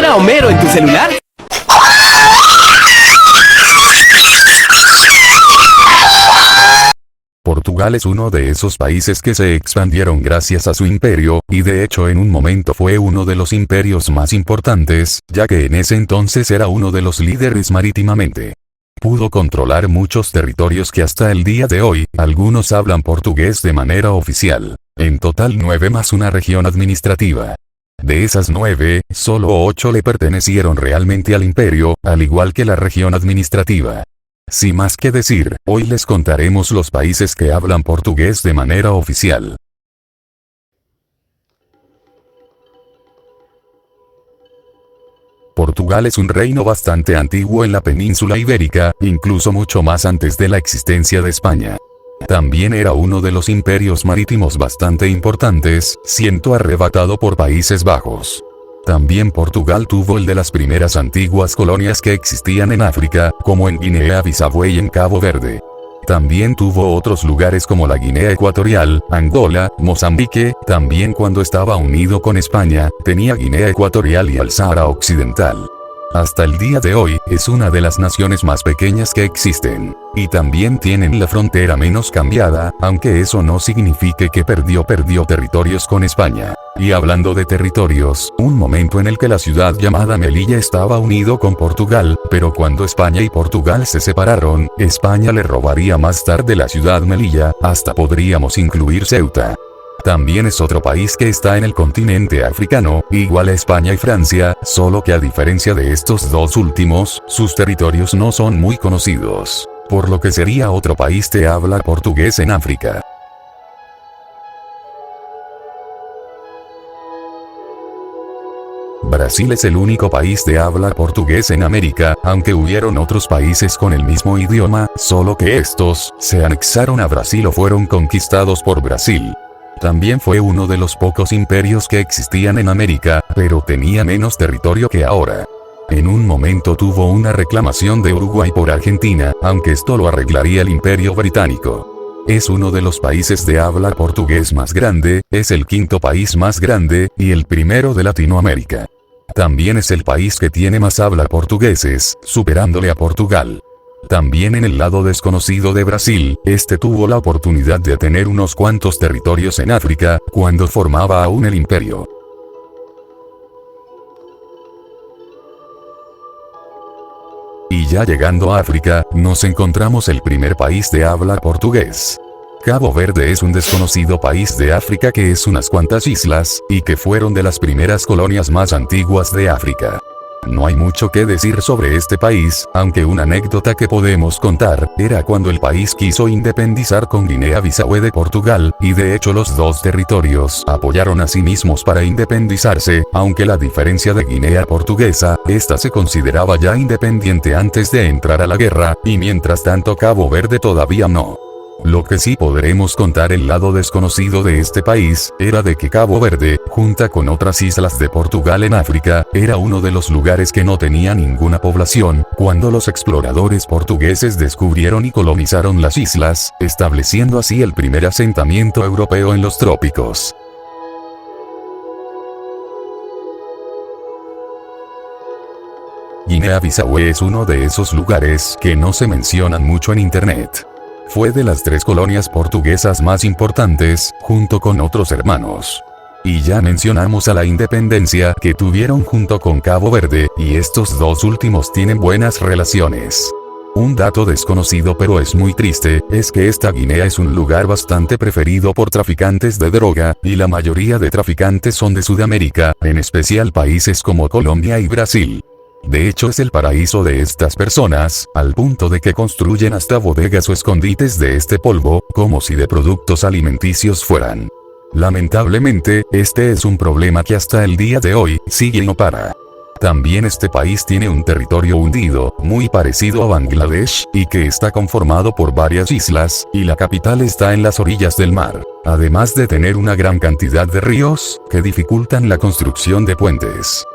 Hola Homero, ¿en tu celular? Portugal es uno de esos países que se expandieron gracias a su imperio, y de hecho en un momento fue uno de los imperios más importantes, ya que en ese entonces era uno de los líderes marítimamente. Pudo controlar muchos territorios que hasta el día de hoy, algunos hablan portugués de manera oficial. En total 9 más una región administrativa. De esas 9, solo 8 le pertenecieron realmente al imperio, al igual que la región administrativa. Sin más que decir, hoy les contaremos los países que hablan portugués de manera oficial. Portugal es un reino bastante antiguo en la península ibérica, incluso mucho más antes de la existencia de España. También era uno de los imperios marítimos bastante importantes, siendo arrebatado por Países Bajos. También Portugal tuvo el de las primeras antiguas colonias que existían en África, como en Guinea-Bissau y en Cabo Verde. También tuvo otros lugares como la Guinea Ecuatorial, Angola, Mozambique, también cuando estaba unido con España, tenía Guinea Ecuatorial y el Sahara Occidental. Hasta el día de hoy, es una de las naciones más pequeñas que existen. Y también tienen la frontera menos cambiada, aunque eso no signifique que perdió territorios con España. Y hablando de territorios, un momento en el que la ciudad llamada Melilla estaba unido con Portugal, pero cuando España y Portugal se separaron, España le robaría más tarde la ciudad Melilla, hasta podríamos incluir Ceuta. También es otro país que está en el continente africano, igual a España y Francia, solo que a diferencia de estos dos últimos, sus territorios no son muy conocidos, por lo que sería otro país de habla portugués en África. Brasil es el único país de habla portugués en América, aunque hubieron otros países con el mismo idioma, solo que estos se anexaron a Brasil o fueron conquistados por Brasil. También fue uno de los pocos imperios que existían en América, pero tenía menos territorio que ahora. En un momento tuvo una reclamación de Uruguay por Argentina, aunque esto lo arreglaría el Imperio Británico. Es uno de los países de habla portugués más grande, es el quinto país más grande, y el primero de Latinoamérica. También es el país que tiene más habla portugueses, superándole a Portugal. También en el lado desconocido de Brasil, este tuvo la oportunidad de tener unos cuantos territorios en África, cuando formaba aún el imperio. Y ya llegando a África, nos encontramos el primer país de habla portugués. Cabo Verde es un desconocido país de África que es unas cuantas islas, y que fueron de las primeras colonias más antiguas de África. No hay mucho que decir sobre este país, aunque una anécdota que podemos contar, era cuando el país quiso independizar con Guinea-Bissau de Portugal, y de hecho los dos territorios apoyaron a sí mismos para independizarse, aunque la diferencia de Guinea portuguesa, esta se consideraba ya independiente antes de entrar a la guerra, y mientras tanto Cabo Verde todavía no. Lo que sí podremos contar el lado desconocido de este país, era de que Cabo Verde, junto con otras islas de Portugal en África, era uno de los lugares que no tenía ninguna población, cuando los exploradores portugueses descubrieron y colonizaron las islas, estableciendo así el primer asentamiento europeo en los trópicos. Guinea-Bissau es uno de esos lugares que no se mencionan mucho en internet. Fue de las 3 colonias portuguesas más importantes, junto con otros hermanos. Y ya mencionamos a la independencia que tuvieron junto con Cabo Verde, y estos dos últimos tienen buenas relaciones. Un dato desconocido pero es muy triste, es que esta Guinea es un lugar bastante preferido por traficantes de droga, y la mayoría de traficantes son de Sudamérica, en especial países como Colombia y Brasil. De hecho es el paraíso de estas personas, al punto de que construyen hasta bodegas o escondites de este polvo, como si de productos alimenticios fueran. Lamentablemente, este es un problema que hasta el día de hoy, sigue y no para. También este país tiene un territorio hundido, muy parecido a Bangladesh, y que está conformado por varias islas, y la capital está en las orillas del mar, además de tener una gran cantidad de ríos, que dificultan la construcción de puentes.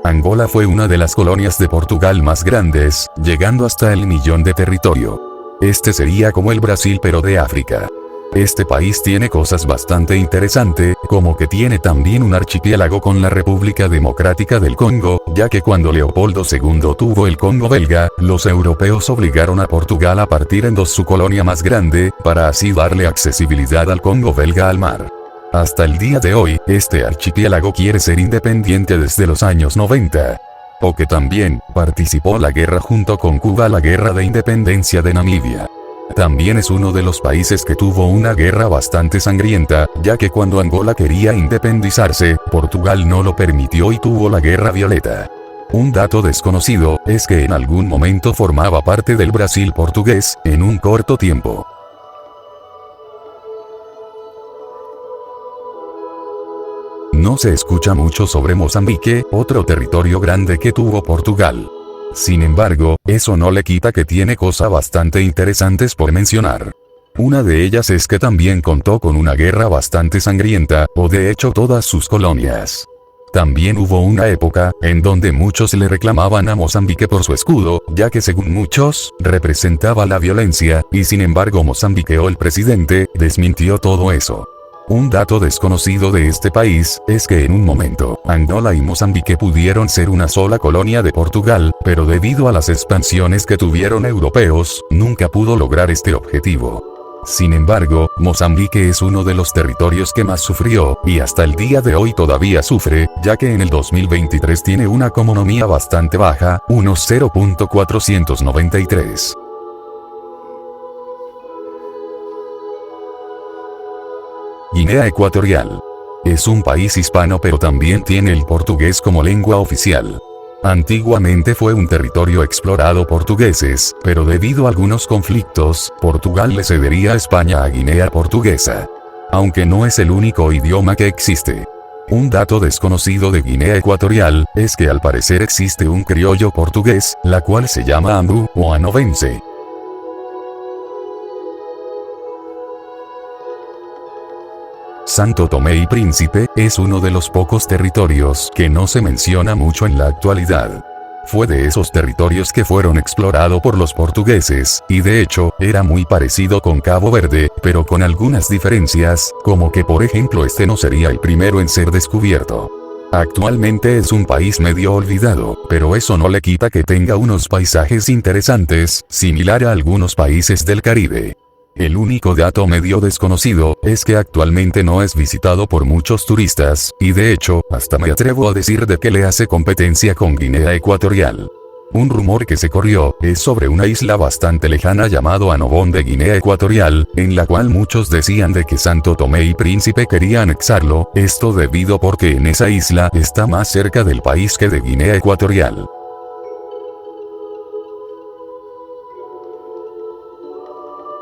Angola fue una de las colonias de Portugal más grandes, llegando hasta el 1.000.000 de territorio. Este sería como el Brasil pero de África. Este país tiene cosas bastante interesantes, como que tiene también un archipiélago con la República Democrática del Congo, ya que cuando Leopoldo II tuvo el Congo belga, los europeos obligaron a Portugal a partir en dos su colonia más grande, para así darle accesibilidad al Congo belga al mar. Hasta el día de hoy, este archipiélago quiere ser independiente desde los años 90. O que también participó en la guerra junto con Cuba, la guerra de independencia de Namibia. También es uno de los países que tuvo una guerra bastante sangrienta, ya que cuando Angola quería independizarse, Portugal no lo permitió y tuvo la guerra violeta. Un dato desconocido es que en algún momento formaba parte del Brasil portugués, en un corto tiempo. No se escucha mucho sobre Mozambique, otro territorio grande que tuvo Portugal. Sin embargo, eso no le quita que tiene cosas bastante interesantes por mencionar. Una de ellas es que también contó con una guerra bastante sangrienta, o de hecho todas sus colonias. También hubo una época, en donde muchos le reclamaban a Mozambique por su escudo, ya que según muchos, representaba la violencia, y sin embargo Mozambique o el presidente, desmintió todo eso. Un dato desconocido de este país, es que en un momento, Angola y Mozambique pudieron ser una sola colonia de Portugal, pero debido a las expansiones que tuvieron europeos, nunca pudo lograr este objetivo. Sin embargo, Mozambique es uno de los territorios que más sufrió, y hasta el día de hoy todavía sufre, ya que en el 2023 tiene una economía bastante baja, unos 0.493. Guinea Ecuatorial. Es un país hispano pero también tiene el portugués como lengua oficial. Antiguamente fue un territorio explorado portugueses, pero debido a algunos conflictos, Portugal le cedería a España a Guinea Portuguesa. Aunque no es el único idioma que existe. Un dato desconocido de Guinea Ecuatorial, es que al parecer existe un criollo portugués, la cual se llama Ambu, o anovense. Santo Tomé y Príncipe, es uno de los pocos territorios que no se menciona mucho en la actualidad. Fue de esos territorios que fueron explorados por los portugueses, y de hecho, era muy parecido con Cabo Verde, pero con algunas diferencias, como que por ejemplo este no sería el primero en ser descubierto. Actualmente es un país medio olvidado, pero eso no le quita que tenga unos paisajes interesantes, similar a algunos países del Caribe. El único dato medio desconocido, es que actualmente no es visitado por muchos turistas, y de hecho, hasta me atrevo a decir de que le hace competencia con Guinea Ecuatorial. Un rumor que se corrió, es sobre una isla bastante lejana llamado Annobón de Guinea Ecuatorial, en la cual muchos decían de que Santo Tomé y Príncipe quería anexarlo, esto debido porque en esa isla está más cerca del país que de Guinea Ecuatorial.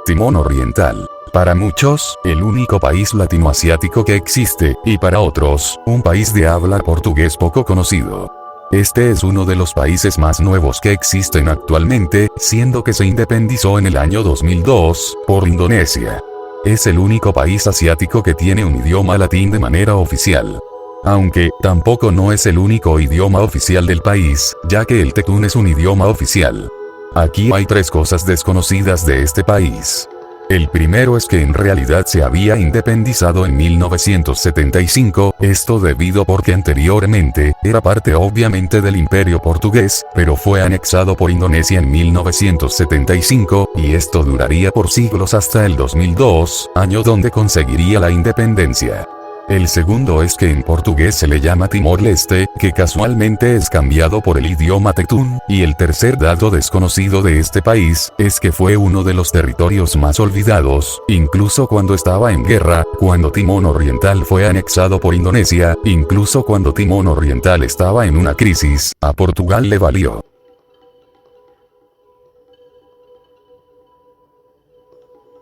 Timón Oriental. Para muchos, el único país latinoasiático que existe, y para otros, un país de habla portugués poco conocido. Este es uno de los países más nuevos que existen actualmente, siendo que se independizó en el año 2002, por Indonesia. Es el único país asiático que tiene un idioma latín de manera oficial. Aunque, tampoco no es el único idioma oficial del país, ya que el tetún es un idioma oficial. Aquí hay tres cosas desconocidas de este país. El primero es que en realidad se había independizado en 1975, esto debido porque anteriormente, era parte obviamente del Imperio Portugués, pero fue anexado por Indonesia en 1975, y esto duraría por siglos hasta el 2002, año donde conseguiría la independencia. El segundo es que en portugués se le llama Timor-Leste, que casualmente es cambiado por el idioma tetún, y el tercer dato desconocido de este país, es que fue uno de los territorios más olvidados, incluso cuando estaba en guerra, cuando Timón Oriental fue anexado por Indonesia, incluso cuando Timón Oriental estaba en una crisis, a Portugal le valió.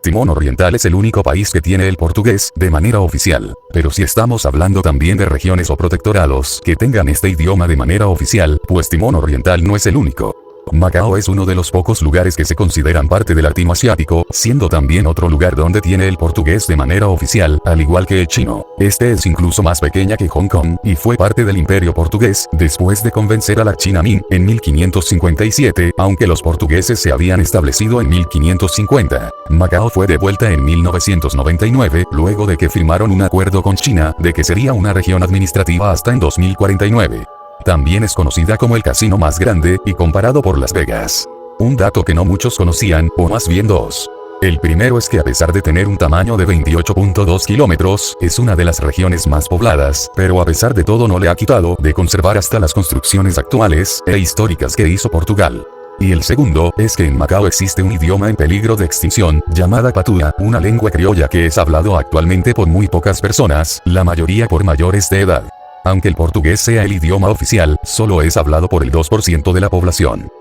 Timón Oriental es el único país que tiene el portugués de manera oficial, pero si estamos hablando también de regiones o protectorados que tengan este idioma de manera oficial, pues Timón Oriental no es el único. Macao es uno de los pocos lugares que se consideran parte del latino asiático, siendo también otro lugar donde tiene el portugués de manera oficial, al igual que el chino. Este es incluso más pequeña que Hong Kong, y fue parte del Imperio portugués, después de convencer a la China Ming, en 1557, aunque los portugueses se habían establecido en 1550. Macao fue devuelta en 1999, luego de que firmaron un acuerdo con China, de que sería una región administrativa hasta en 2049. También es conocida como el casino más grande, y comparado por Las Vegas. Un dato que no muchos conocían, o más bien dos. El primero es que a pesar de tener un tamaño de 28.2 kilómetros, es una de las regiones más pobladas, pero a pesar de todo no le ha quitado de conservar hasta las construcciones actuales e históricas que hizo Portugal. Y el segundo, es que en Macao existe un idioma en peligro de extinción, llamada patua, una lengua criolla que es hablado actualmente por muy pocas personas, la mayoría por mayores de edad. Aunque el portugués sea el idioma oficial, solo es hablado por el 2% de la población.